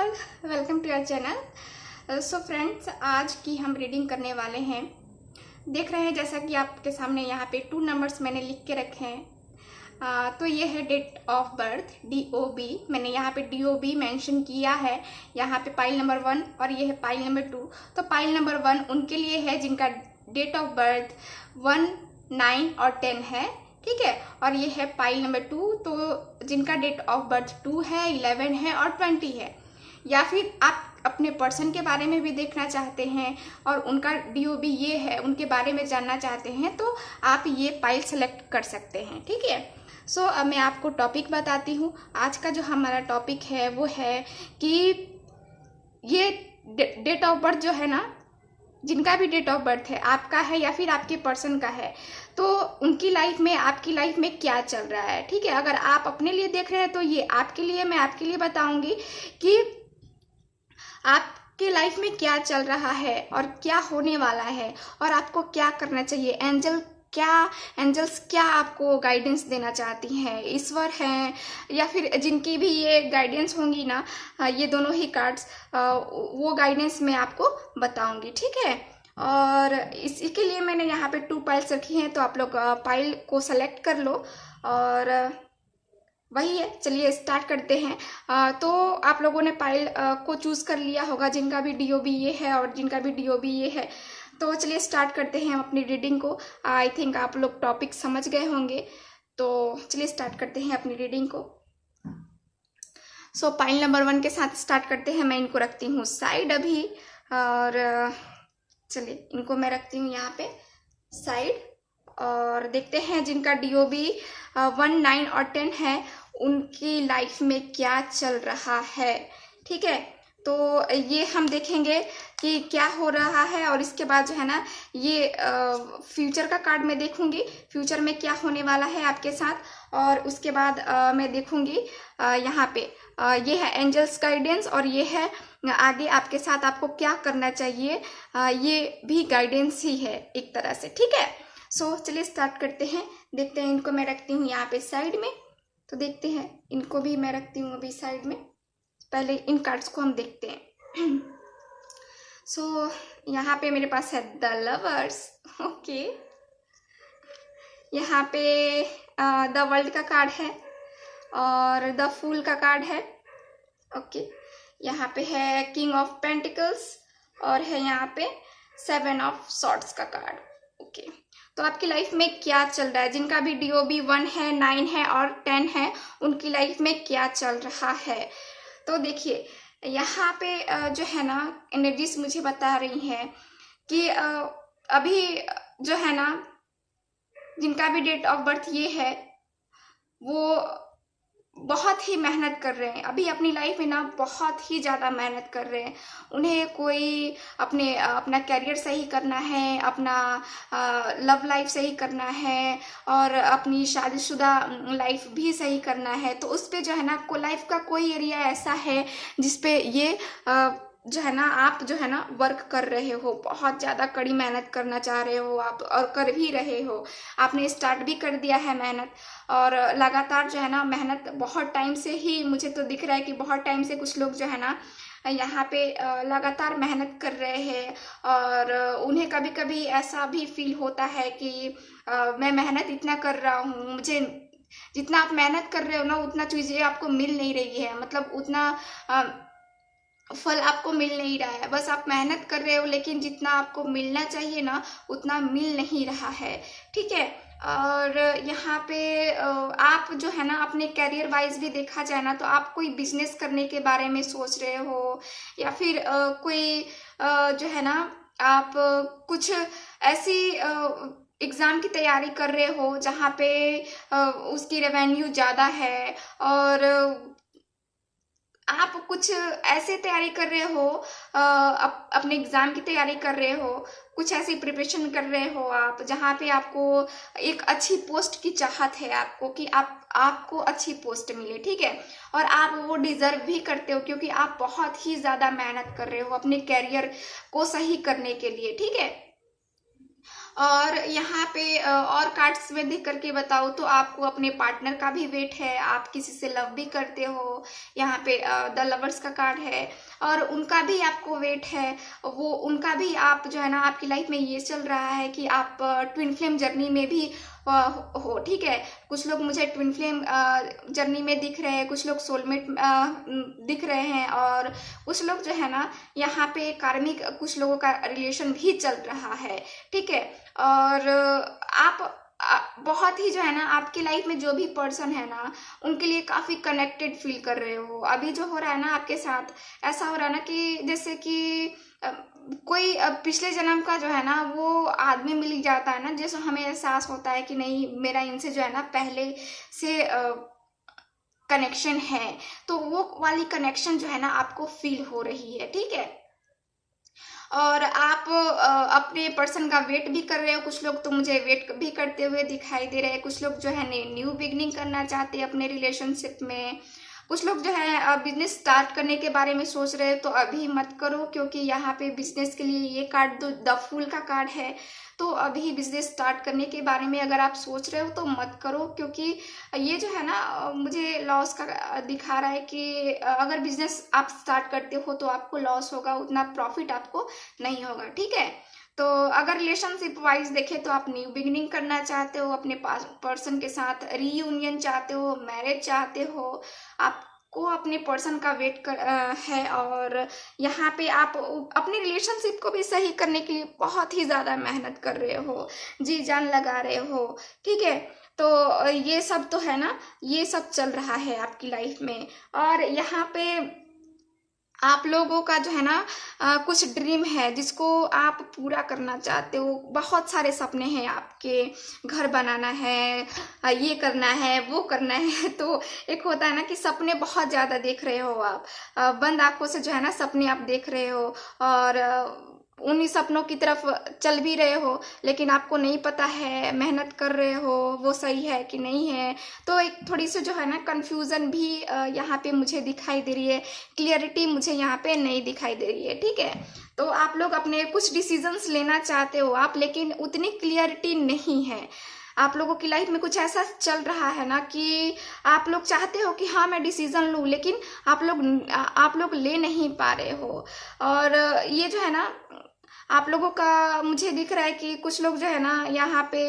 All, welcome to our channel. So friends, आज की हम रीडिंग करने वाले हैं। देख रहे हैं जैसा कि आपके सामने यहाँ पे 2 नंबर्स मैंने लिख के रखे हैं। तो ये है डेट ऑफ बर्थ DOB। मैंने यहाँ पे DOB मेंशन किया है। यहाँ पे पाइल नंबर 1 और ये है पाइल नंबर 2। तो पाइल नंबर 1 उनके लिए है जिनका डेट ऑफ बर्थ 1, 9 और 10 है, ठीक है। और ये है पाइल नंबर 2, तो जिनका डेट ऑफ बर्थ 2 है, 11 है और 20 है। या फिर आप अपने पर्सन के बारे में भी देखना चाहते हैं और उनका DOB ये है, उनके बारे में जानना चाहते हैं, तो आप ये पाइल सेलेक्ट कर सकते हैं, ठीक है। सो अब मैं आपको टॉपिक बताती हूँ। आज का जो हमारा टॉपिक है वो है कि ये डेट ऑफ बर्थ जो है ना, जिनका भी डेट ऑफ बर्थ है, आपका है या फिर आपके पर्सन का है, तो उनकी लाइफ में, आपकी लाइफ में क्या चल रहा है, ठीक है। अगर आप अपने लिए देख रहे हैं तो ये आपके लिए, मैं आपके लिए बताऊंगी कि आपके लाइफ में क्या चल रहा है और क्या होने वाला है और आपको क्या करना चाहिए। एंजल्स क्या आपको गाइडेंस देना चाहती हैं, ईश्वर हैं या फिर जिनकी भी ये गाइडेंस होंगी ना, ये दोनों ही कार्ड्स, वो गाइडेंस मैं आपको बताऊंगी, ठीक है। और इसी के लिए मैंने यहाँ पे 2 पाइल्स रखी हैं, तो आप लोग पाइल को सेलेक्ट कर लो और वही है। चलिए स्टार्ट करते हैं। तो आप लोगों ने पाइल को चूज कर लिया होगा जिनका भी DOB ये है और जिनका भी DOB ये है। तो चलिए स्टार्ट करते हैं हम अपनी रीडिंग को। आई थिंक आप लोग टॉपिक समझ गए होंगे, तो चलिए स्टार्ट करते हैं अपनी रीडिंग को। सो पाइल नंबर 1 के साथ स्टार्ट करते हैं। मैं इनको रखती हूँ साइड अभी, और चलिए इनको मैं रखती हूँ यहाँ पे साइड, और देखते हैं जिनका DOB 1, 9 और 10 है, उनकी लाइफ में क्या चल रहा है, ठीक है। तो ये हम देखेंगे कि क्या हो रहा है, और इसके बाद जो है ना, ये फ्यूचर का कार्ड मैं देखूंगी, फ्यूचर में क्या होने वाला है आपके साथ। और उसके बाद मैं देखूंगी यहाँ पे ये है एंजल्स गाइडेंस, और ये है आगे आपके साथ आपको क्या करना चाहिए। ये भी गाइडेंस ही है एक तरह से, ठीक है। सो चलिए स्टार्ट करते हैं। देखते हैं, इनको मैं रखती हूँ यहाँ पे साइड में, तो देखते हैं इनको भी मैं रखती हूँ अभी साइड में। पहले इन कार्ड्स को हम देखते हैं। सो यहाँ पे मेरे पास है द लवर्स, ओके। यहाँ पे द वर्ल्ड का कार्ड है और द फूल का कार्ड है, ओके। यहाँ पे है किंग ऑफ पेंटिकल्स और है यहाँ पे 7 ऑफ सॉर्ड्स का कार्ड, ओके। तो आपकी लाइफ में क्या चल रहा है, जिनका भी DOB 1 है, 9 है और 10 है, उनकी लाइफ में क्या चल रहा है। तो देखिए यहाँ पे जो है ना, एनर्जीज मुझे बता रही हैं कि अभी जो है ना, जिनका भी डेट ऑफ बर्थ ये है, वो बहुत ही मेहनत कर रहे हैं अभी अपनी लाइफ में ना, बहुत ही ज़्यादा मेहनत कर रहे हैं। उन्हें कोई अपना करियर सही करना है, अपना लव लाइफ सही करना है और अपनी शादीशुदा लाइफ भी सही करना है। तो उस पे जो है ना, लाइफ का कोई एरिया ऐसा है जिसपे ये जो है ना, आप जो है ना वर्क कर रहे हो, बहुत ज़्यादा कड़ी मेहनत करना चाह रहे हो आप, और कर भी रहे हो। आपने स्टार्ट भी कर दिया है मेहनत, और लगातार जो है ना मेहनत बहुत टाइम से ही, मुझे तो दिख रहा है कि बहुत टाइम से कुछ लोग जो है ना यहाँ पे लगातार मेहनत कर रहे हैं। और उन्हें कभी कभी ऐसा भी फील होता है कि मैं मेहनत इतना कर रहा हूँ, मुझे जितना आप मेहनत कर रहे हो ना, उतना चीज़ें आपको मिल नहीं रही है, मतलब उतना फल आपको मिल नहीं रहा है। बस आप मेहनत कर रहे हो, लेकिन जितना आपको मिलना चाहिए ना, उतना मिल नहीं रहा है, ठीक है। और यहाँ पे आप जो है ना, अपने करियर वाइज भी देखा जाए ना, तो आप कोई बिजनेस करने के बारे में सोच रहे हो, या फिर कोई जो है ना, आप कुछ ऐसी एग्ज़ाम की तैयारी कर रहे हो जहाँ पे उसकी रेवेन्यू ज़्यादा है, और आप कुछ ऐसे तैयारी कर रहे हो, अपने एग्ज़ाम की तैयारी कर रहे हो, कुछ ऐसी प्रिपरेशन कर रहे हो आप, जहाँ पे आपको एक अच्छी पोस्ट की चाहत है आपको, कि आपको अच्छी पोस्ट मिले, ठीक है। और आप वो डिज़र्व भी करते हो, क्योंकि आप बहुत ही ज़्यादा मेहनत कर रहे हो अपने कैरियर को सही करने के लिए, ठीक है। और यहाँ पे और कार्ड्स में देख करके बताओ तो आपको अपने पार्टनर का भी वेट है, आप किसी से लव भी करते हो, यहाँ पे द लवर्स का कार्ड है, और उनका भी आपको वेट है, वो उनका भी आप जो है ना आपकी लाइफ में ये चल रहा है कि आप ट्विन फ्लेम जर्नी में भी हो, ठीक है। कुछ लोग मुझे ट्विन फ्लेम जर्नी में दिख रहे हैं, कुछ लोग सोलमेट दिख रहे हैं, और कुछ लोग जो है ना यहाँ पे कार्मिक कुछ लोगों का रिलेशन भी चल रहा है, ठीक है। और आप बहुत ही जो है ना आपकी लाइफ में जो भी पर्सन है ना उनके लिए काफ़ी कनेक्टेड फील कर रहे हो। अभी जो हो रहा है ना आपके साथ, ऐसा हो रहा है ना कि जैसे कि कोई पिछले जन्म का जो है ना वो आदमी मिल जाता है ना, जैसे हमें एहसास होता है कि नहीं मेरा इनसे जो है ना पहले से कनेक्शन है, तो वो वाली कनेक्शन जो है ना आपको फील हो रही है, ठीक है। और आप अपने पर्सन का वेट भी कर रहे हो, कुछ लोग तो मुझे वेट भी करते हुए दिखाई दे रहे हैं, कुछ लोग जो है न्यू बिगनिंग करना चाहते हैं अपने रिलेशनशिप में, कुछ लोग जो है बिजनेस स्टार्ट करने के बारे में सोच रहे हैं तो अभी मत करो, क्योंकि यहाँ पे बिजनेस के लिए ये कार्ड द फूल का कार्ड है, तो अभी बिजनेस स्टार्ट करने के बारे में अगर आप सोच रहे हो तो मत करो, क्योंकि ये जो है ना मुझे लॉस का दिखा रहा है कि अगर बिजनेस आप स्टार्ट करते हो तो आपको लॉस होगा, उतना प्रॉफिट आपको नहीं होगा, ठीक है। तो अगर रिलेशनशिप वाइज देखें तो आप न्यू बिगिनिंग करना चाहते हो, अपने पर्सन के साथ रीयूनियन चाहते हो, मैरिज चाहते हो, आपको अपने पर्सन का वेट कर है, और यहाँ पे आप अपने रिलेशनशिप को भी सही करने के लिए बहुत ही ज़्यादा मेहनत कर रहे हो, जी जान लगा रहे हो, ठीक है। तो ये सब तो है ना, ये सब चल रहा है आपकी लाइफ में। और यहाँ पे आप लोगों का जो है ना कुछ ड्रीम है जिसको आप पूरा करना चाहते हो, बहुत सारे सपने हैं आपके, घर बनाना है, ये करना है, वो करना है। तो एक होता है ना कि सपने बहुत ज़्यादा देख रहे हो आप, बंद आंखों से जो है ना सपने आप देख रहे हो, और उन्हीं सपनों की तरफ चल भी रहे हो, लेकिन आपको नहीं पता है, मेहनत कर रहे हो वो सही है कि नहीं है। तो एक थोड़ी सी जो है ना कंफ्यूजन भी यहाँ पे मुझे दिखाई दे रही है, क्लियरिटी मुझे यहाँ पे नहीं दिखाई दे रही है, ठीक है। तो आप लोग अपने कुछ डिसीजंस लेना चाहते हो आप, लेकिन उतनी क्लियरिटी नहीं है। आप लोगों की लाइफ में कुछ ऐसा चल रहा है ना कि आप लोग चाहते हो कि हाँ मैं डिसीजन लूँ, लेकिन आप लोग ले नहीं पा रहे हो। और ये जो है ना आप लोगों का मुझे दिख रहा है कि कुछ लोग जो है ना यहाँ पे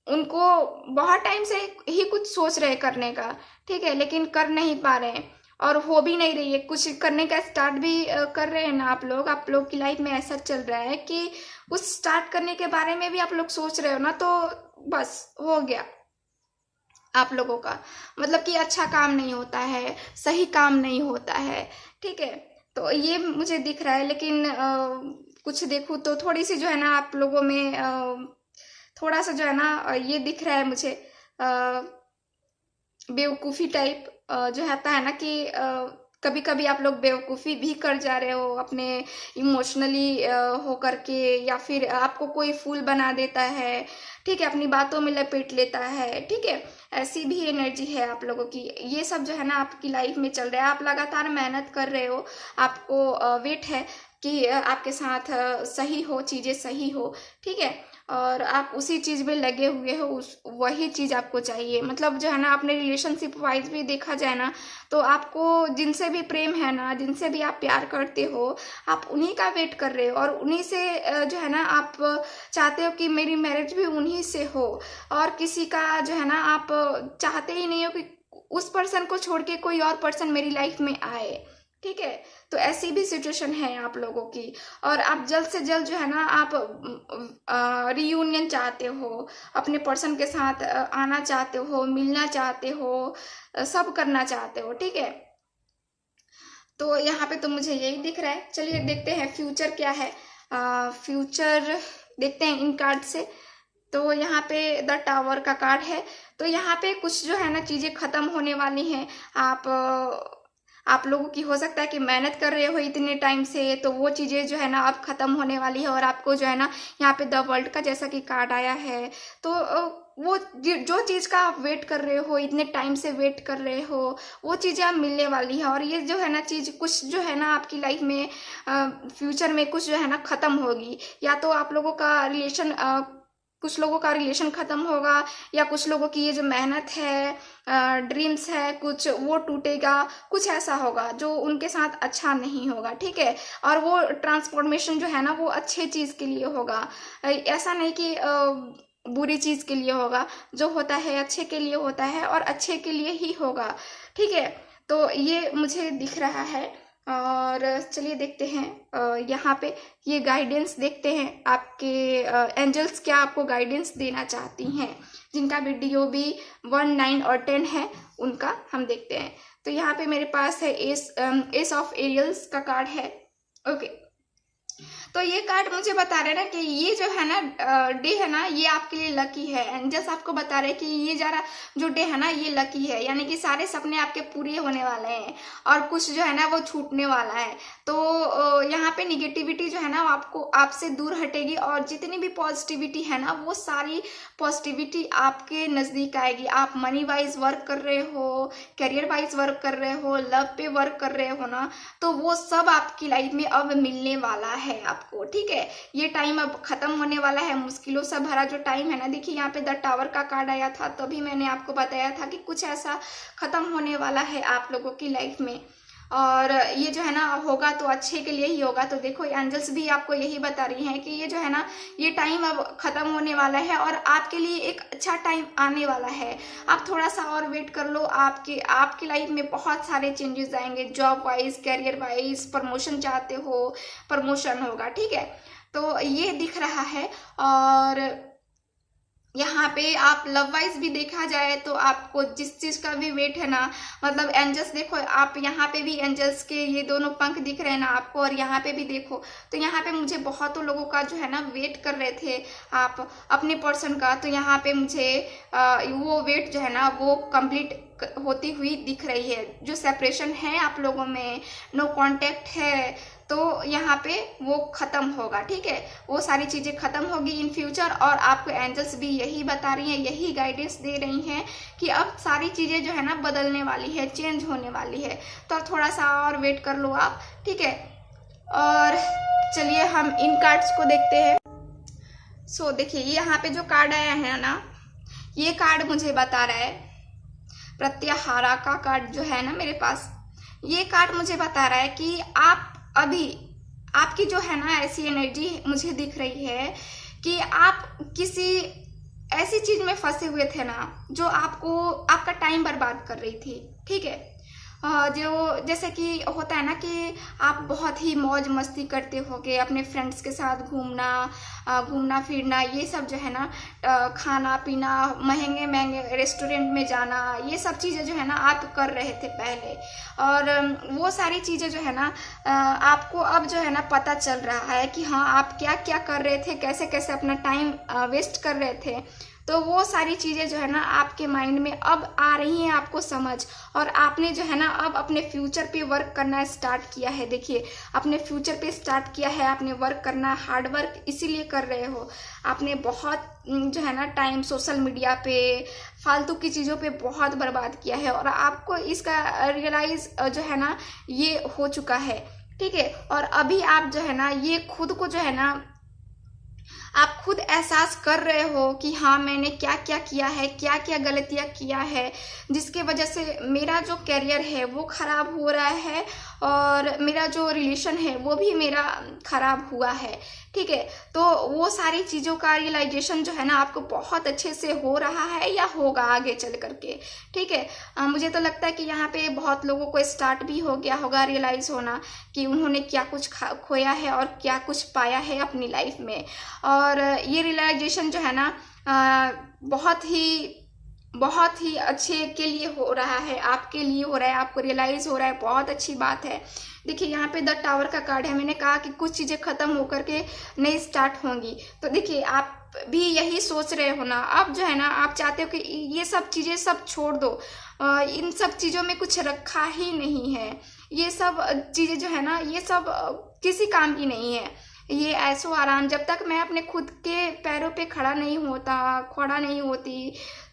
उनको बहुत टाइम से ही कुछ सोच रहे करने का, ठीक है, लेकिन कर नहीं पा रहे, और हो भी नहीं रही है, कुछ करने का स्टार्ट भी कर रहे हैं ना आप लोग की लाइफ में ऐसा चल रहा है कि कुछ स्टार्ट करने के बारे में भी आप लोग सोच रहे हो ना, तो बस हो गया आप लोगों का, मतलब कि अच्छा काम नहीं होता है, सही काम नहीं होता है, ठीक है। तो ये मुझे दिख रहा है, लेकिन कुछ देखूँ तो थोड़ी सी जो है ना आप लोगों में थोड़ा सा जो है ना ये दिख रहा है मुझे बेवकूफ़ी टाइप जो होता है ना कि कभी कभी आप लोग बेवकूफ़ी भी कर जा रहे हो अपने इमोशनली हो करके, या फिर आपको कोई फूल बना देता है, ठीक है, अपनी बातों में लपेट लेता है, ठीक है। ऐसी भी एनर्जी है आप लोगों की, ये सब जो है ना आपकी लाइफ में चल रहा है। आप लगातार मेहनत कर रहे हो, आपको वेट है कि आपके साथ सही हो, चीज़ें सही हो, ठीक है, और आप उसी चीज़ में लगे हुए हो, वही चीज़ आपको चाहिए। मतलब जो है ना अपने रिलेशनशिप वाइज भी देखा जाए ना तो आपको जिनसे भी प्रेम है ना, जिनसे भी आप प्यार करते हो, आप उन्हीं का वेट कर रहे हो, और उन्हीं से जो है ना आप चाहते हो कि मेरी मैरिज भी उन्हीं से हो, और किसी का जो है ना आप चाहते ही नहीं हो कि उस पर्सन को छोड़ के कोई और पर्सन मेरी लाइफ में आए, ठीक है। तो ऐसी भी सिचुएशन है आप लोगों की, और आप जल्द से जल्द जो है ना आप रीयूनियन चाहते हो, अपने पर्सन के साथ आना चाहते हो, मिलना चाहते हो, सब करना चाहते हो, ठीक है। तो यहाँ पे तो मुझे यही दिख रहा है। चलिए देखते हैं फ्यूचर क्या है, फ्यूचर देखते हैं इन कार्ड से। तो यहाँ पे द टावर का कार्ड है, तो यहाँ पे कुछ जो है ना चीज़ें ख़त्म होने वाली हैं, आप लोगों की हो सकता है कि मेहनत कर रहे हो इतने टाइम से, तो वो चीज़ें जो है ना अब ख़त्म होने वाली है। और आपको जो है ना यहाँ पे द वर्ल्ड का जैसा कि कार्ड आया है, तो वो जो चीज़ का आप वेट कर रहे हो, इतने टाइम से वेट कर रहे हो, वो चीज़ें आप मिलने वाली है। और ये जो है ना चीज़ कुछ जो है ना आपकी लाइफ में फ्यूचर में कुछ जो है ना ख़त्म होगी। या तो आप लोगों का रिलेशन कुछ लोगों का रिलेशन ख़त्म होगा, या कुछ लोगों की ये जो मेहनत है, ड्रीम्स है, कुछ वो टूटेगा, कुछ ऐसा होगा जो उनके साथ अच्छा नहीं होगा, ठीक है। और वो ट्रांसफॉर्मेशन जो है ना वो अच्छे चीज़ के लिए होगा, ऐसा नहीं कि बुरी चीज़ के लिए होगा। जो होता है अच्छे के लिए होता है और अच्छे के लिए ही होगा, ठीक है। तो ये मुझे दिख रहा है। और चलिए देखते हैं यहाँ पे ये गाइडेंस देखते हैं, आपके एंजल्स क्या आपको गाइडेंस देना चाहती हैं। जिनका भी DOB 1, 9 और 10 है उनका हम देखते हैं। तो यहाँ पे मेरे पास है एस ऑफ एरियल्स का कार्ड है, ओके। तो ये कार्ड मुझे बता रहे ना कि ये जो है ना डे है ना ये आपके लिए लकी है। एंजल्स आपको बता रहे कि ये जरा जो डे है ना ये लकी है, यानी कि सारे सपने आपके पूरे होने वाले हैं और कुछ जो है ना वो छूटने वाला है। तो यहाँ पे निगेटिविटी जो है ना आपको आपसे दूर हटेगी और जितनी भी पॉजिटिविटी है ना वो सारी पॉजिटिविटी आपके नज़दीक आएगी। आप मनी वाइज वर्क कर रहे हो, करियर वाइज वर्क कर रहे हो, लव पे वर्क कर रहे हो ना, तो वो सब आपकी लाइफ में अब मिलने वाला है आपको, ठीक है। ये टाइम अब खत्म होने वाला है, मुश्किलों से भरा जो टाइम है ना। देखिए यहाँ पे द टावर का कार्ड आया था, तभी मैंने आपको बताया था कि कुछ ऐसा खत्म होने वाला है आप लोगों की लाइफ में। और ये जो है ना होगा तो अच्छे के लिए ही होगा। तो देखो एंजल्स भी आपको यही बता रही हैं कि ये जो है ना ये टाइम अब खत्म होने वाला है और आपके लिए एक अच्छा टाइम आने वाला है। आप थोड़ा सा और वेट कर लो, आपकी लाइफ में बहुत सारे चेंजेस आएंगे। Job wise, career wise, promotion चाहते हो, प्रमोशन होगा, ठीक है। तो ये दिख रहा है। और यहाँ पे आप लव वाइज भी देखा जाए तो आपको जिस चीज़ का भी वेट है ना, मतलब एंजल्स देखो आप यहाँ पे भी एंजल्स के ये दोनों पंख दिख रहे हैं ना आपको, और यहाँ पे भी देखो। तो यहाँ पे मुझे बहुतों लोगों का जो है ना वेट कर रहे थे आप अपने पर्सन का, तो यहाँ पे मुझे वो वेट जो है ना वो कंप्लीट होती हुई दिख रही है। जो सेपरेशन है आप लोगों में, नो कांटेक्ट है, तो यहाँ पे वो खत्म होगा, ठीक है। वो सारी चीज़ें खत्म होगी इन फ्यूचर। और आपको एंजल्स भी यही बता रही हैं, यही गाइडेंस दे रही हैं कि अब सारी चीज़ें जो है ना बदलने वाली है, चेंज होने वाली है। तो थोड़ा सा और वेट कर लो आप, ठीक है। और चलिए हम इन कार्ड्स को देखते हैं। सो देखिए यहाँ पे जो कार्ड आया है ना, ये कार्ड मुझे बता रहा है, प्रत्याहारा का कार्ड जो है ना मेरे पास, ये कार्ड मुझे बता रहा है कि आप अभी आपकी जो है ना ऐसी एनर्जी मुझे दिख रही है कि आप किसी ऐसी चीज में फंसे हुए थे ना जो आपको आपका टाइम बर्बाद कर रही थी, ठीक है। जो जैसे कि होता है ना कि आप बहुत ही मौज मस्ती करते होगे, अपने फ्रेंड्स के साथ घूमना फिरना, ये सब जो है ना, खाना पीना, महंगे महंगे रेस्टोरेंट में जाना, ये सब चीज़ें जो है ना आप कर रहे थे पहले। और वो सारी चीज़ें जो है ना आपको अब जो है ना पता चल रहा है कि हाँ आप क्या क्या कर रहे थे, कैसे कैसे अपना टाइम वेस्ट कर रहे थे। तो वो सारी चीज़ें जो है ना आपके माइंड में अब आ रही हैं आपको समझ, और आपने जो है ना अब अपने फ्यूचर पे वर्क करना स्टार्ट किया है। देखिए अपने फ्यूचर पे स्टार्ट किया है आपने वर्क करना, हार्ड वर्क इसीलिए कर रहे हो। आपने बहुत जो है ना टाइम सोशल मीडिया पे, फालतू की चीज़ों पे बहुत बर्बाद किया है, और आपको इसका रियलाइज जो है ना ये हो चुका है, ठीक है। और अभी आप जो है ना ये खुद को जो है ना आप खुद एहसास कर रहे हो कि हाँ मैंने क्या क्या किया है, क्या क्या गलतियाँ किया है, जिसके वजह से मेरा जो करियर है वो ख़राब हो रहा है और मेरा जो रिलेशन है वो भी मेरा ख़राब हुआ है, ठीक है। तो वो सारी चीज़ों का रियलाइजेशन जो है ना आपको बहुत अच्छे से हो रहा है या होगा आगे चल करके, ठीक है। मुझे तो लगता है कि यहाँ पे बहुत लोगों को स्टार्ट भी हो गया होगा रियलाइज़ होना कि उन्होंने क्या कुछ खोया है और क्या कुछ पाया है अपनी लाइफ में। और ये रियलाइजेशन जो है ना बहुत ही अच्छे के लिए हो रहा है, आपके लिए हो रहा है, आपको रियलाइज़ हो रहा है, बहुत अच्छी बात है। देखिए यहाँ पे द टावर का कार्ड है, मैंने कहा कि कुछ चीज़ें ख़त्म होकर के नई स्टार्ट होंगी। तो देखिए आप भी यही सोच रहे हो ना, अब जो है ना आप चाहते हो कि ये सब चीज़ें सब छोड़ दो, इन सब चीज़ों में कुछ रखा ही नहीं है, ये सब चीज़ें जो है ना, ये सब किसी काम की नहीं है। ये ऐसो आराम, जब तक मैं अपने खुद के पैरों पे खड़ा नहीं होती,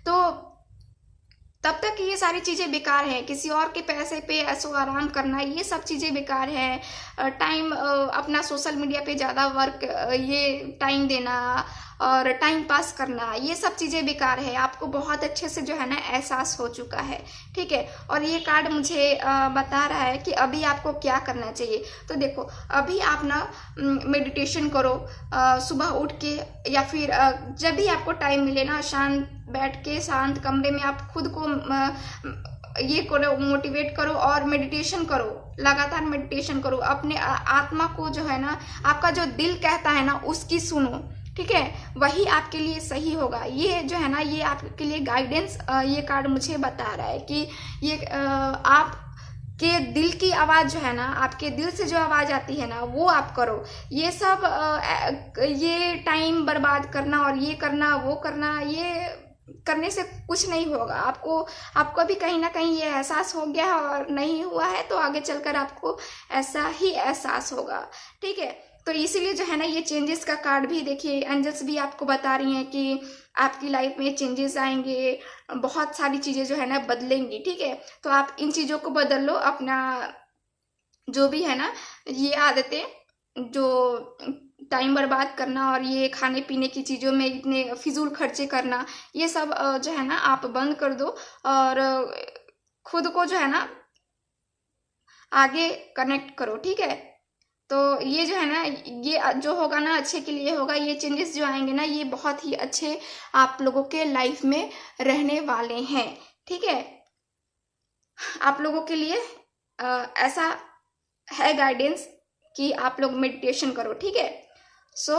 तो तब तक ये सारी चीज़ें बेकार हैं। किसी और के पैसे पे ऐसो आराम करना, ये सब चीज़ें बेकार है। टाइम अपना सोशल मीडिया पे ज़्यादा वर्क, ये टाइम देना और टाइम पास करना, ये सब चीज़ें बेकार है। आपको बहुत अच्छे से जो है ना एहसास हो चुका है, ठीक है। और ये कार्ड मुझे बता रहा है कि अभी आपको क्या करना चाहिए। तो देखो, अभी आप ना मेडिटेशन करो, सुबह उठ के या फिर जब भी आपको टाइम मिले ना, शांत बैठ के शांत कमरे में आप खुद को ये करो, मोटिवेट करो और मेडिटेशन करो, लगातार मेडिटेशन करो। अपने आत्मा को जो है ना, आपका जो दिल कहता है ना, उसकी सुनो, ठीक है। वही आपके लिए सही होगा। ये जो है ना, ये आपके लिए गाइडेंस ये कार्ड मुझे बता रहा है कि ये आप के दिल की आवाज़ जो है ना, आपके दिल से जो आवाज़ आती है ना, वो आप करो। ये सब ये टाइम बर्बाद करना और ये करना वो करना, ये करने से कुछ नहीं होगा। आपको भी कहीं ना कहीं ये एहसास हो गया है और नहीं हुआ है, तो आगे चलकर आपको ऐसा ही एहसास होगा, ठीक है। तो इसीलिए जो है ना, ये चेंजेस का कार्ड भी देखिए, एंजल्स भी आपको बता रही हैं कि आपकी लाइफ में चेंजेस आएंगे, बहुत सारी चीज़ें जो है ना बदलेंगी, ठीक है। तो आप इन चीज़ों को बदल लो। अपना जो भी है ना, ये आदतें, जो टाइम बर्बाद करना और ये खाने पीने की चीज़ों में इतने फिजूल खर्चे करना, ये सब जो है ना आप बंद कर दो और खुद को जो है ना आगे कनेक्ट करो, ठीक है। तो ये जो है ना, ये जो होगा ना अच्छे के लिए होगा। ये चेंजेस जो आएंगे ना, ये बहुत ही अच्छे आप लोगों के लाइफ में रहने वाले हैं, ठीक है। आप लोगों के लिए ऐसा है गाइडेंस कि आप लोग मेडिटेशन करो, ठीक है। सो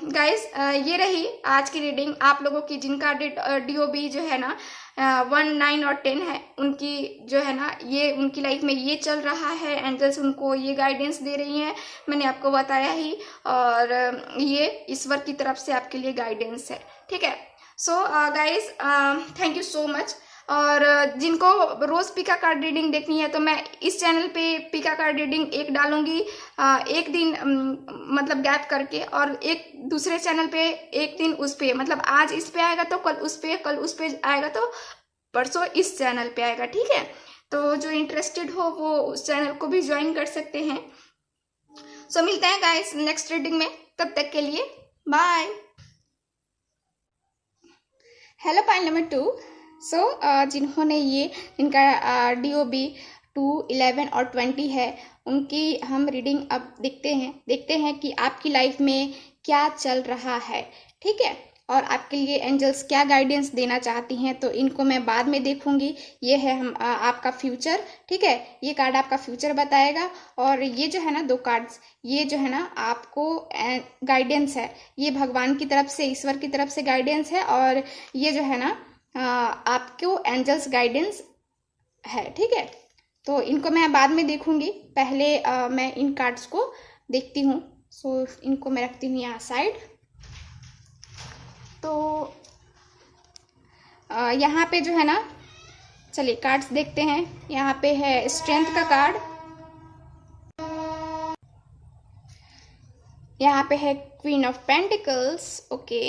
गाइस, ये रही आज की रीडिंग। आप लोगों की जिनका DOB जो है ना 1, 9 और 10 है, उनकी जो है ना, ये उनकी लाइफ में ये चल रहा है। एंजल्स उनको ये गाइडेंस दे रही हैं, मैंने आपको बताया ही, और ये ईश्वर की तरफ से आपके लिए गाइडेंस है, ठीक है। So guys, thank you so much. और जिनको रोज़ पिका कार्ड रीडिंग देखनी है, तो मैं इस चैनल पे पिका कार्ड रीडिंग एक डालूंगी, एक दिन मतलब गैप करके, और एक दूसरे चैनल पे एक दिन उस पे, मतलब आज इस पे आएगा तो कल उस पे आएगा तो परसों इस चैनल पे आएगा, ठीक है। तो जो इंटरेस्टेड हो वो उस चैनल को भी ज्वाइन कर सकते हैं। सो मिलते हैं गाइस नेक्स्ट रीडिंग में, तब तक के लिए बाय। Hello pile number 2। सो जिन्होंने इनका DOB 2, 11 और 20 है, उनकी हम रीडिंग अब देखते हैं कि आपकी लाइफ में क्या चल रहा है, ठीक है। और आपके लिए एंजल्स क्या गाइडेंस देना चाहती हैं, तो इनको मैं बाद में देखूंगी। ये है आपका फ्यूचर, ठीक है। ये कार्ड आपका फ्यूचर बताएगा। और ये जो है ना 2 कार्ड्स, ये जो है ना आपको गाइडेंस है, ये भगवान की तरफ से, ईश्वर की तरफ से गाइडेंस है। और ये जो है ना आपको एंजल्स गाइडेंस है, ठीक है। तो इनको मैं बाद में देखूंगी, पहले मैं इन कार्ड्स को देखती हूँ। सो इनको मैं रखती हूँ यहाँ साइड। तो यहाँ पे जो है ना, चलिए कार्ड्स देखते हैं। यहाँ पे है स्ट्रेंथ का कार्ड, यहाँ पे है क्वीन ऑफ पेंटिकल्स, ओके।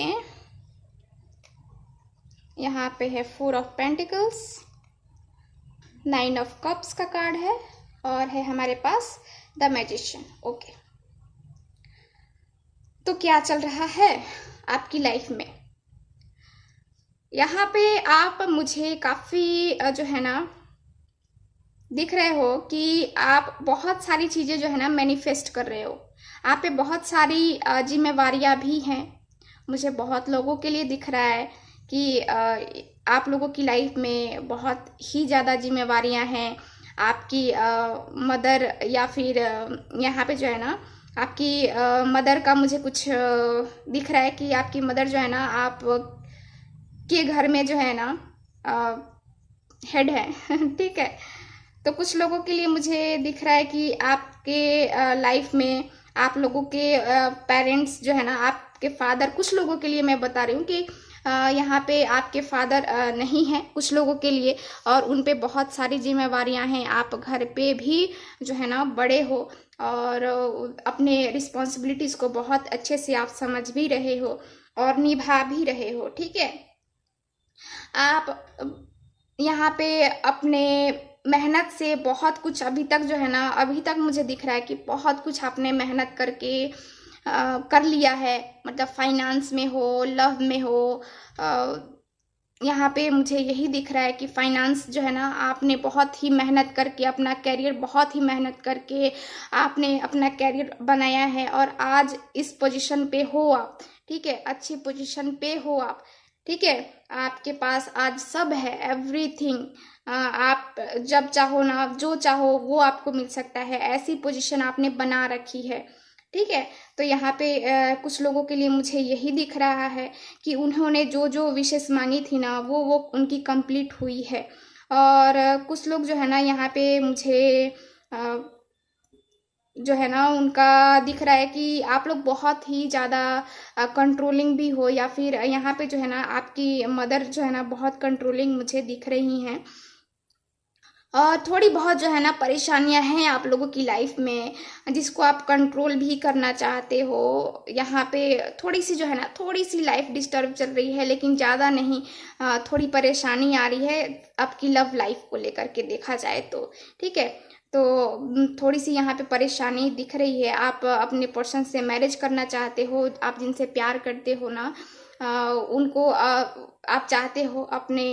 यहाँ पे है 4 ऑफ पेंटिकल्स, 9 ऑफ कप्स का कार्ड है, और है हमारे पास द मैजिशियन, ओके। तो क्या चल रहा है आपकी लाइफ में? यहाँ पे आप मुझे काफ़ी जो है ना दिख रहे हो कि आप बहुत सारी चीज़ें जो है ना मैनिफेस्ट कर रहे हो। आप पे बहुत सारी जिम्मेवारियाँ भी हैं। मुझे बहुत लोगों के लिए दिख रहा है कि आप लोगों की लाइफ में बहुत ही ज़्यादा जिम्मेवारियां हैं। आपकी मदर, या फिर यहाँ पे जो है ना आपकी मदर का मुझे कुछ दिख रहा है कि आपकी मदर जो है ना आप के घर में जो है ना हेड है ठीक है। तो कुछ लोगों के लिए मुझे दिख रहा है कि आपके लाइफ में आप लोगों के पेरेंट्स जो है ना, आपके फादर, कुछ लोगों के लिए मैं बता रही हूँ कि यहाँ पे आपके फादर नहीं हैं कुछ लोगों के लिए, और उन पे बहुत सारी जिम्मेवारियाँ हैं। आप घर पे भी जो है ना बड़े हो, और अपने रिस्पॉन्सिबिलिटीज़ को बहुत अच्छे से आप समझ भी रहे हो और निभा भी रहे हो। ठीक है, आप यहाँ पे अपने मेहनत से बहुत कुछ अभी तक जो है ना, अभी तक मुझे दिख रहा है कि बहुत कुछ आपने मेहनत करके कर लिया है। मतलब फाइनेंस में हो, लव में हो, यहाँ पे मुझे यही दिख रहा है कि फाइनेंस जो है ना, आपने बहुत ही मेहनत करके अपना कैरियर, बहुत ही मेहनत करके आपने अपना कैरियर बनाया है, और आज इस पोजीशन पे हो आप। ठीक है, अच्छी पोजीशन पे हो आप। ठीक है, आपके पास आज सब है, एवरीथिंग। आप जब चाहो ना, जो चाहो वो आपको मिल सकता है, ऐसी पोजीशन आपने बना रखी है। ठीक है, तो यहाँ पे कुछ लोगों के लिए मुझे यही दिख रहा है कि उन्होंने जो जो विशेष मांगी थी ना, वो उनकी कंप्लीट हुई है। और कुछ लोग जो है ना, यहाँ पे मुझे जो है ना, उनका दिख रहा है कि आप लोग बहुत ही ज़्यादा कंट्रोलिंग भी हो, या फिर यहाँ पे जो है ना, आपकी मदर जो है ना बहुत कंट्रोलिंग मुझे दिख रही हैं। और थोड़ी बहुत जो है ना परेशानियां हैं आप लोगों की लाइफ में, जिसको आप कंट्रोल भी करना चाहते हो। यहाँ पे थोड़ी सी जो है ना, थोड़ी सी लाइफ डिस्टर्ब चल रही है, लेकिन ज़्यादा नहीं। थोड़ी परेशानी आ रही है आपकी लव लाइफ को लेकर के देखा जाए तो। ठीक है, तो थोड़ी सी यहाँ पे परेशानी दिख रही है। आप अपने पर्सन से मैरिज करना चाहते हो, आप जिनसे प्यार करते हो ना, उनको आप चाहते हो अपने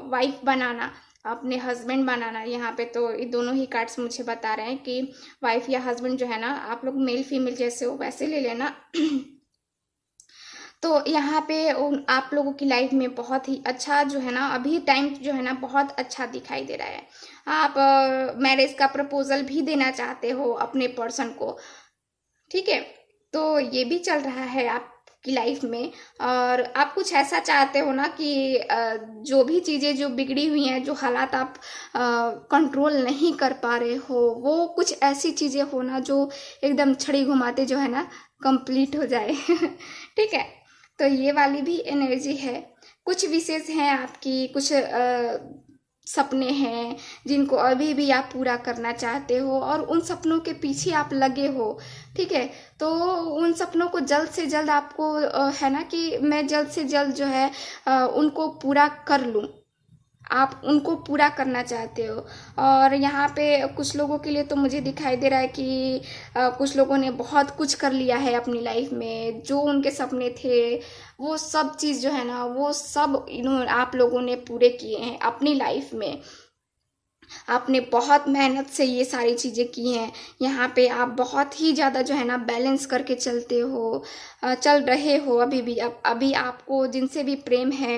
वाइफ बनाना, अपने हस्बैंड बनाना। यहाँ पे तो ये दोनों ही कार्ड्स मुझे बता रहे हैं कि वाइफ या हस्बैंड जो है ना, आप लोग मेल फीमेल जैसे हो वैसे ले लेना। तो यहाँ पे आप लोगों की लाइफ में बहुत ही अच्छा जो है ना, अभी टाइम जो है ना बहुत अच्छा दिखाई दे रहा है। आप मैरिज का प्रपोजल भी देना चाहते हो अपने पर्सन को। ठीक है, तो ये भी चल रहा है आपकी लाइफ में। और आप कुछ ऐसा चाहते हो ना कि जो भी चीज़ें जो बिगड़ी हुई हैं, जो हालात आप कंट्रोल नहीं कर पा रहे हो, वो कुछ ऐसी चीज़ें हो ना जो एकदम छड़ी घुमाते जो है ना कंप्लीट हो जाए। ठीक है, तो ये वाली भी एनर्जी है। कुछ विशेष हैं आपकी, कुछ सपने हैं जिनको अभी भी आप पूरा करना चाहते हो, और उन सपनों के पीछे आप लगे हो। ठीक है, तो उन सपनों को जल्द से जल्द आपको है ना कि मैं जल्द से जल्द जो है उनको पूरा कर लूँ। आप उनको पूरा करना चाहते हो। और यहाँ पे कुछ लोगों के लिए तो मुझे दिखाई दे रहा है कि कुछ लोगों ने बहुत कुछ कर लिया है अपनी लाइफ में, जो उनके सपने थे वो सब चीज़ जो है ना, वो सब आप लोगों ने पूरे किए हैं अपनी लाइफ में। आपने बहुत मेहनत से ये सारी चीज़ें की हैं। यहाँ पे आप बहुत ही ज़्यादा जो है ना बैलेंस करके चलते हो, चल रहे हो अभी भी। अभी आपको जिनसे भी प्रेम है,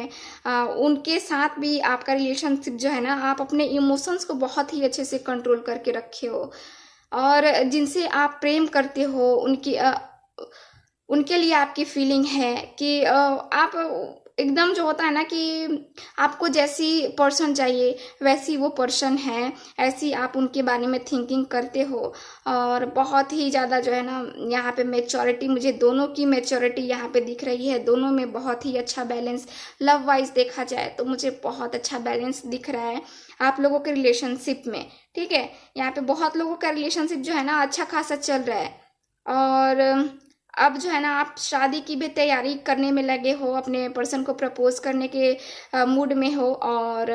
उनके साथ भी आपका रिलेशनशिप जो है ना, आप अपने इमोशंस को बहुत ही अच्छे से कंट्रोल करके रखे हो। और जिनसे आप प्रेम करते हो उनके लिए आपकी फीलिंग है कि आप एकदम जो होता है ना कि आपको जैसी पर्सन चाहिए वैसी वो पर्सन है, ऐसी आप उनके बारे में थिंकिंग करते हो। और बहुत ही ज़्यादा जो है ना, यहाँ पे मैच्योरिटी, मुझे दोनों की मैच्योरिटी यहाँ पे दिख रही है। दोनों में बहुत ही अच्छा बैलेंस, लव वाइज देखा जाए तो मुझे बहुत अच्छा बैलेंस दिख रहा है आप लोगों के रिलेशनशिप में। ठीक है, यहाँ पे बहुत लोगों का रिलेशनशिप जो है ना अच्छा खासा चल रहा है। और अब जो है ना, आप शादी की भी तैयारी करने में लगे हो, अपने पर्सन को प्रपोज करने के मूड में हो। और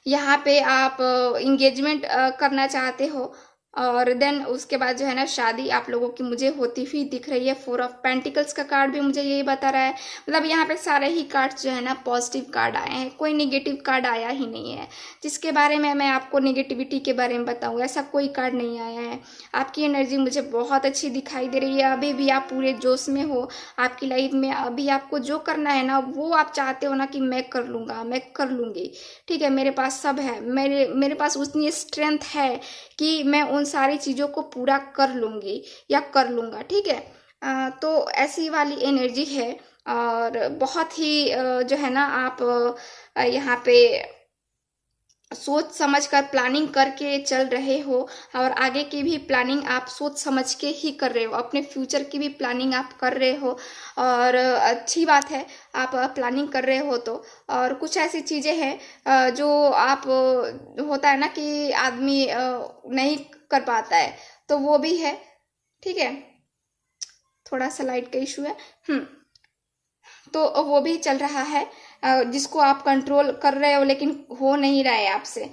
यहाँ पे आप इंगेजमेंट करना चाहते हो, और देन उसके बाद जो है ना शादी आप लोगों की मुझे होती हुई दिख रही है। 4 ऑफ पेंटिकल्स का कार्ड भी मुझे यही बता रहा है। मतलब यहाँ पे सारे ही कार्ड्स जो है ना पॉजिटिव कार्ड आए हैं, कोई नेगेटिव कार्ड आया ही नहीं है। जिसके बारे में मैं आपको नेगेटिविटी के बारे में बताऊँ, ऐसा कोई कार्ड नहीं आया है। आपकी एनर्जी मुझे बहुत अच्छी दिखाई दे रही है। अभी भी आप पूरे जोश में हो आपकी लाइफ में। अभी आपको जो करना है ना, वो आप चाहते हो ना कि मैं कर लूँगा, मैं कर लूँगी। ठीक है, मेरे पास सब है, मेरे पास उतनी स्ट्रेंथ है कि मैं उन सारी चीज़ों को पूरा कर लूँगी या कर लूँगा। ठीक है, तो ऐसी वाली एनर्जी है। और बहुत ही जो है ना, आप यहाँ पे सोच समझ कर प्लानिंग करके चल रहे हो, और आगे की भी प्लानिंग आप सोच समझ के ही कर रहे हो, अपने फ्यूचर की भी प्लानिंग आप कर रहे हो। और अच्छी बात है आप प्लानिंग कर रहे हो तो। और कुछ ऐसी चीज़ें हैं जो आप होता है ना कि आदमी नहीं कर पाता है, तो वो भी है। ठीक है, थोड़ा सा लाइट का इशू है। तो वो भी चल रहा है, जिसको आप कंट्रोल कर रहे हो लेकिन हो नहीं रहा है आपसे।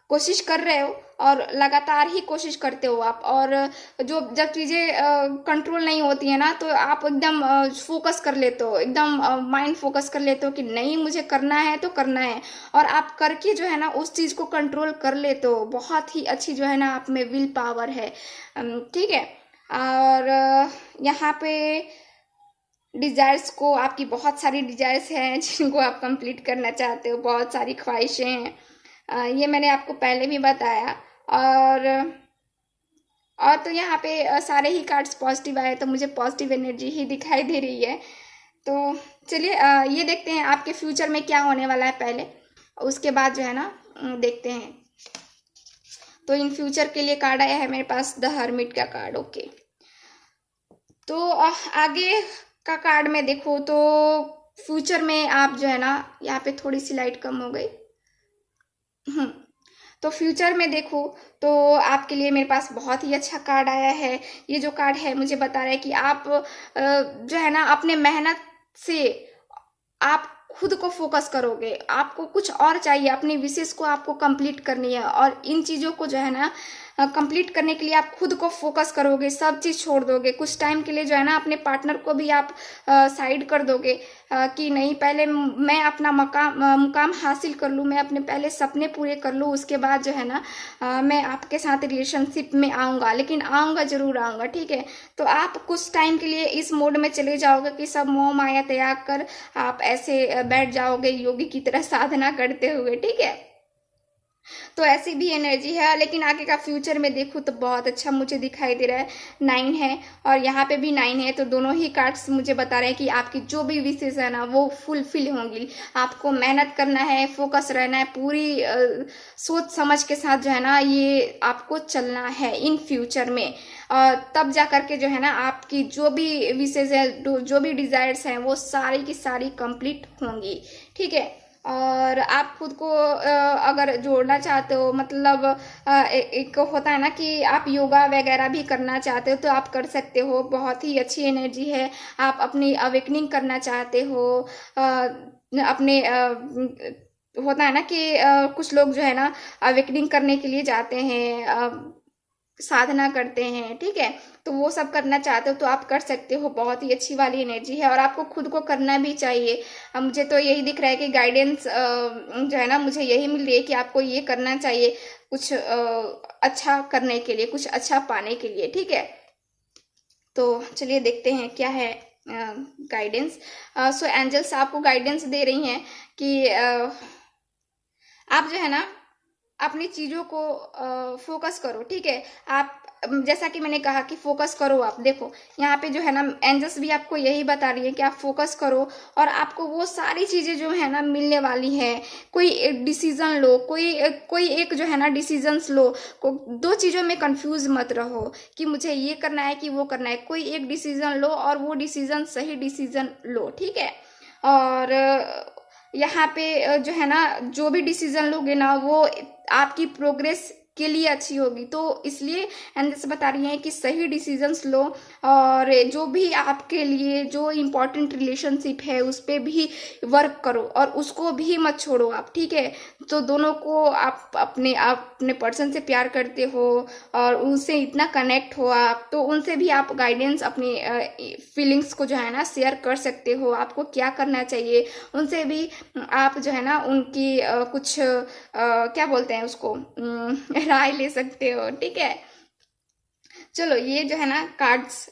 कोशिश कर रहे हो और लगातार ही कोशिश करते हो आप। और जो जब चीज़ें कंट्रोल नहीं होती है ना, तो आप एकदम फोकस कर लेते हो, एकदम माइंड फोकस कर लेते हो कि नहीं मुझे करना है तो करना है। और आप करके जो है ना उस चीज़ को कंट्रोल कर लेते हो। बहुत ही अच्छी जो है ना आप में विल पावर है। ठीक है। और यहाँ पे डिजायर्स को, आपकी बहुत सारी डिजायर्स हैं जिनको आप कंप्लीट करना चाहते हो, बहुत सारी ख्वाहिशें हैं। ये मैंने आपको पहले भी बताया। और तो यहाँ पे सारे ही कार्ड्स पॉजिटिव आए, तो मुझे पॉजिटिव एनर्जी ही दिखाई दे रही है। तो चलिए ये देखते हैं आपके फ्यूचर में क्या होने वाला है पहले, उसके बाद जो है ना देखते हैं। तो इन फ्यूचर के लिए कार्ड आया है मेरे पास द हर्मिट का कार्ड। ओके, तो आगे का कार्ड में देखो तो फ्यूचर में आप जो है ना, यहाँ पे थोड़ी सी लाइट कम हो गई। तो फ्यूचर में देखो तो आपके लिए मेरे पास बहुत ही अच्छा कार्ड आया है। ये जो कार्ड है मुझे बता रहा है कि आप जो है ना अपने मेहनत से आप खुद को फोकस करोगे। आपको कुछ और चाहिए, अपनी विशेष को आपको कंप्लीट करनी है, और इन चीज़ों को जो है ना कंप्लीट करने के लिए आप खुद को फोकस करोगे, सब चीज़ छोड़ दोगे। कुछ टाइम के लिए जो है ना अपने पार्टनर को भी आप साइड कर दोगे कि नहीं, पहले मैं अपना मुकाम हासिल कर लूँ, मैं अपने पहले सपने पूरे कर लूँ, उसके बाद जो है ना मैं आपके साथ रिलेशनशिप में आऊँगा, लेकिन आऊँगा ज़रूर आऊँगा। ठीक है, तो आप कुछ टाइम के लिए इस मोड में चले जाओगे कि सब मोह माया त्याग कर आप ऐसे बैठ जाओगे योगी की तरह साधना करते हुए। ठीक है, तो ऐसी भी एनर्जी है। लेकिन आगे का फ्यूचर में देखूँ तो बहुत अच्छा मुझे दिखाई दे रहा है। 9 है और यहाँ पे भी 9 है, तो दोनों ही कार्ड्स मुझे बता रहे हैं कि आपकी जो भी विशेष है ना वो फुलफिल होंगी। आपको मेहनत करना है, फोकस रहना है, पूरी सोच समझ के साथ जो है ना ये आपको चलना है इन फ्यूचर में। तब जा करके जो है ना आपकी जो भी विशेष है, जो भी डिजायर्स हैं, वो सारी की सारी कंप्लीट होंगी। ठीक है, और आप खुद को अगर जोड़ना चाहते हो, मतलब एक होता है ना कि आप योगा वगैरह भी करना चाहते हो तो आप कर सकते हो। बहुत ही अच्छी एनर्जी है। आप अपनी अवेकनिंग करना चाहते हो, अपने होता है ना कि कुछ लोग जो है ना अवेकनिंग करने के लिए जाते हैं, साधना करते हैं। ठीक है, तो वो सब करना चाहते हो तो आप कर सकते हो। बहुत ही अच्छी वाली एनर्जी है और आपको खुद को करना भी चाहिए। मुझे तो यही दिख रहा है कि गाइडेंस जो है ना मुझे यही मिल रही है कि आपको ये करना चाहिए, कुछ अच्छा करने के लिए, कुछ अच्छा पाने के लिए। ठीक है, तो चलिए देखते हैं क्या है गाइडेंस। सो एंजल्स आपको गाइडेंस दे रही हैं कि आप जो है ना अपनी चीज़ों को फोकस करो। ठीक है, आप जैसा कि मैंने कहा कि फोकस करो। आप देखो यहाँ पे जो है ना एंजल्स भी आपको यही बता रही है कि आप फोकस करो और आपको वो सारी चीज़ें जो है ना मिलने वाली है। कोई एक डिसीजन लो, कोई एक जो है ना डिसीजंस लो। दो चीज़ों में कंफ्यूज मत रहो कि मुझे ये करना है कि वो करना है। कोई एक डिसीजन लो और वो डिसीजन सही डिसीजन लो। ठीक है, और यहाँ पे जो है ना जो भी डिसीजन लोगे ना वो आपकी प्रोग्रेस के लिए अच्छी होगी। तो इसलिए एंजल्स बता रही हैं कि सही डिसीजंस लो और जो भी आपके लिए जो इम्पोर्टेंट रिलेशनशिप है उस पर भी वर्क करो और उसको भी मत छोड़ो आप। ठीक है, तो दोनों को आप अपने पर्सन से प्यार करते हो और उनसे इतना कनेक्ट हो आप, तो उनसे भी आप गाइडेंस अपनी फीलिंग्स को जो है ना शेयर कर सकते हो। आपको क्या करना चाहिए उनसे भी आप जो है ना उनकी कुछ क्या बोलते हैं उसको राय ले सकते हो। ठीक है, चलो ये जो है ना कार्ड्स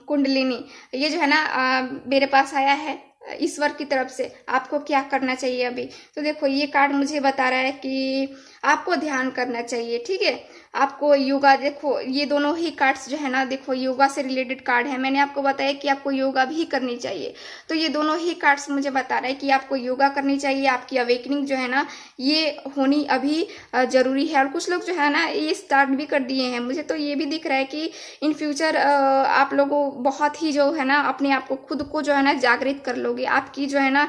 कुंडलिनी, ये जो है ना मेरे पास आया है ईश्वर की तरफ से आपको क्या करना चाहिए अभी। तो देखो ये कार्ड मुझे बता रहा है कि आपको ध्यान करना चाहिए, ठीक है। आपको योगा, देखो ये दोनों ही कार्ड्स जो है ना, देखो योगा से रिलेटेड कार्ड है। मैंने आपको बताया कि आपको योगा भी करनी चाहिए, तो ये दोनों ही कार्ड्स मुझे बता रहे हैं कि आपको योगा करनी चाहिए। आपकी अवेकनिंग जो है ना ये होनी अभी जरूरी है। और कुछ लोग जो है ना ये स्टार्ट भी कर दिए हैं। मुझे तो ये भी दिख रहा है कि इन फ्यूचर आप लोगों बहुत ही जो है ना अपने आप को, खुद को जो है ना जागृत कर लोगे। आपकी जो है ना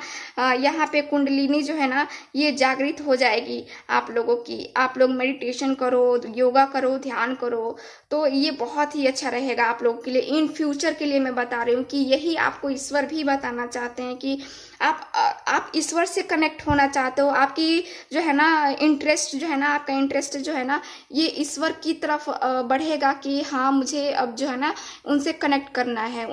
यहाँ पे कुंडलिनी जो है ना ये जागृत हो जाएगी आप लोगों की। आप लोग मेडिटेशन करो, योगा करो, ध्यान करो, तो ये बहुत ही अच्छा रहेगा आप लोगों के लिए। इन फ्यूचर के लिए मैं बता रही हूँ कि यही आपको ईश्वर भी बताना चाहते हैं कि आप ईश्वर से कनेक्ट होना चाहते हो। आपकी जो है ना इंटरेस्ट जो है ना, आपका इंटरेस्ट जो है ना ये ईश्वर की तरफ बढ़ेगा कि हाँ मुझे अब जो है ना उनसे कनेक्ट करना है।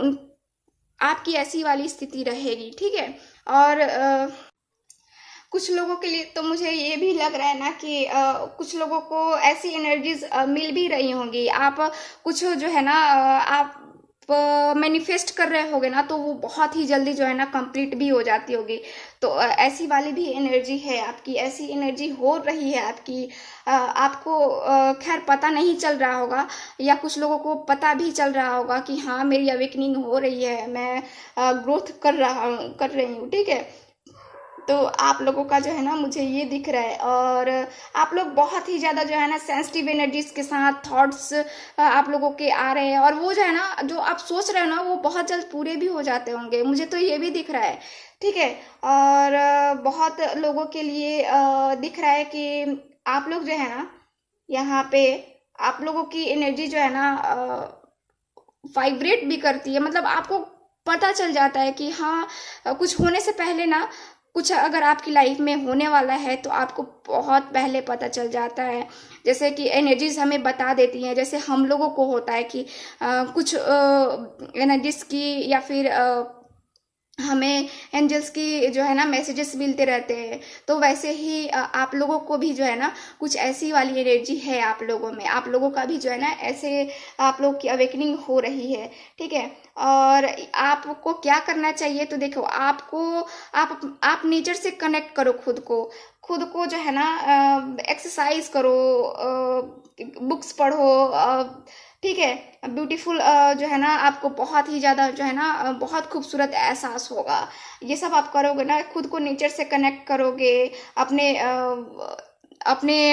आपकी ऐसी वाली स्थिति रहेगी, ठीक है। और कुछ लोगों के लिए तो मुझे ये भी लग रहा है ना कि कुछ लोगों को ऐसी एनर्जीज मिल भी रही होंगी। आप कुछ जो है ना आप मैनिफेस्ट कर रहे होगे ना, तो वो बहुत ही जल्दी जो है ना कंप्लीट भी हो जाती होगी। तो ऐसी वाली भी एनर्जी है आपकी, ऐसी एनर्जी हो रही है आपकी। आपको खैर पता नहीं चल रहा होगा, या कुछ लोगों को पता भी चल रहा होगा कि हाँ मेरी अवेकनिंग हो रही है, मैं ग्रोथ कर रही हूँ, ठीक है। तो आप लोगों का जो है ना मुझे ये दिख रहा है। और आप लोग बहुत ही ज़्यादा जो है ना सेंसिटिव एनर्जीज के साथ थॉट्स आप लोगों के आ रहे हैं, और वो जो है ना जो आप सोच रहे हो ना वो बहुत जल्द पूरे भी हो जाते होंगे। मुझे तो ये भी दिख रहा है, ठीक है। और बहुत लोगों के लिए दिख रहा है कि आप लोग जो है ना यहाँ पे आप लोगों की एनर्जी जो है ना वाइब्रेट भी करती है। मतलब आपको पता चल जाता है कि हाँ कुछ होने से पहले ना, कुछ अगर आपकी लाइफ में होने वाला है तो आपको बहुत पहले पता चल जाता है। जैसे कि एनर्जीज हमें बता देती हैं, जैसे हम लोगों को होता है कि कुछ एनर्जीज की या फिर हमें एंजल्स की जो है ना मैसेजेस मिलते रहते हैं। तो वैसे ही आप लोगों को भी जो है ना कुछ ऐसी वाली एनर्जी है आप लोगों में। आप लोगों का भी जो है ना ऐसे आप लोग की अवेकनिंग हो रही है, ठीक है। और आपको क्या करना चाहिए, तो देखो आपको आप नेचर से कनेक्ट करो खुद को जो है ना एक्सरसाइज करो, बुक्स पढ़ो, ठीक है। ब्यूटीफुल जो है ना आपको बहुत ही ज़्यादा जो है ना बहुत खूबसूरत एहसास होगा। ये सब आप करोगे ना, खुद को नेचर से कनेक्ट करोगे, अपने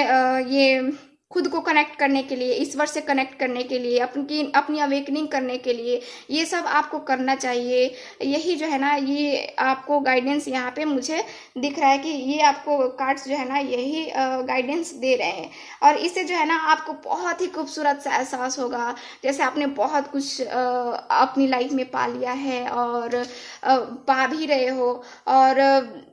ये खुद को कनेक्ट करने के लिए, ईश्वर से कनेक्ट करने के लिए, अपनी अवेकनिंग करने के लिए ये सब आपको करना चाहिए। यही जो है ना ये आपको गाइडेंस यहाँ पे मुझे दिख रहा है कि ये आपको कार्ड्स जो है ना यही गाइडेंस दे रहे हैं। और इससे जो है ना आपको बहुत ही खूबसूरत सा एहसास होगा, जैसे आपने बहुत कुछ अपनी लाइफ में पा लिया है और पा भी रहे हो। और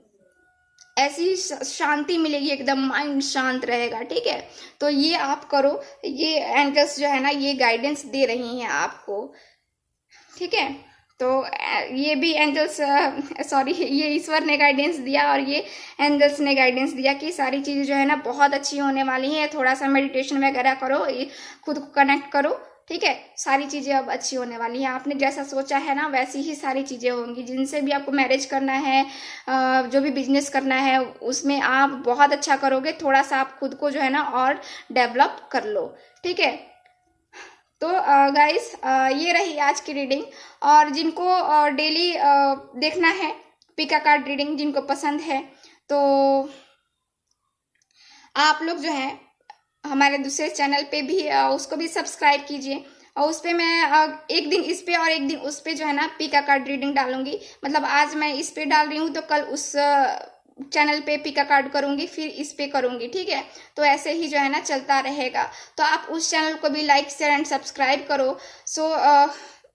ऐसी शांति मिलेगी, एकदम माइंड शांत रहेगा, ठीक है। तो ये आप करो, ये एंजल्स जो है ना ये गाइडेंस दे रही हैं आपको, ठीक है। तो ये भी एंजल्स सॉरी ये ईश्वर ने गाइडेंस दिया और ये एंजल्स ने गाइडेंस दिया कि सारी चीज़ें जो है ना बहुत अच्छी होने वाली हैं। थोड़ा सा मेडिटेशन वगैरह करो, खुद को कनेक्ट करो, ठीक है। सारी चीज़ें अब अच्छी होने वाली हैं। आपने जैसा सोचा है ना वैसी ही सारी चीज़ें होंगी। जिनसे भी आपको मैरिज करना है, जो भी बिजनेस करना है, उसमें आप बहुत अच्छा करोगे। थोड़ा सा आप खुद को जो है ना और डेवलप कर लो, ठीक है। तो गाइस ये रही आज की रीडिंग। और जिनको डेली देखना है पिका कार्ड रीडिंग, जिनको पसंद है तो आप लोग जो है हमारे दूसरे चैनल पे भी उसको भी सब्सक्राइब कीजिए। और उस पर मैं एक दिन इस पे और एक दिन उस पे जो है ना पिका कार्ड रीडिंग डालूंगी। मतलब आज मैं इस पे डाल रही हूँ तो कल उस चैनल पे पिका कार्ड करूंगी, फिर इस पे करूंगी, ठीक है। तो ऐसे ही जो है ना चलता रहेगा। तो आप उस चैनल को भी लाइक शेयर एंड सब्सक्राइब करो। सो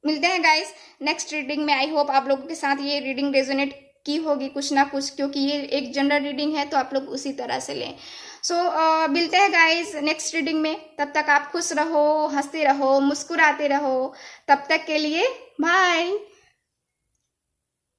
मिलते हैं गाइस नेक्स्ट रीडिंग में। आई होप आप लोगों के साथ ये रीडिंग रेजोनेट की होगी कुछ ना कुछ, क्योंकि ये एक जनरल रीडिंग है तो आप लोग उसी तरह से लें। सो मिलते हैं गाइस नेक्स्ट रीडिंग में। तब तक आप खुश रहो, हंसते रहो, मुस्कुराते रहो। तब तक के लिए बाय।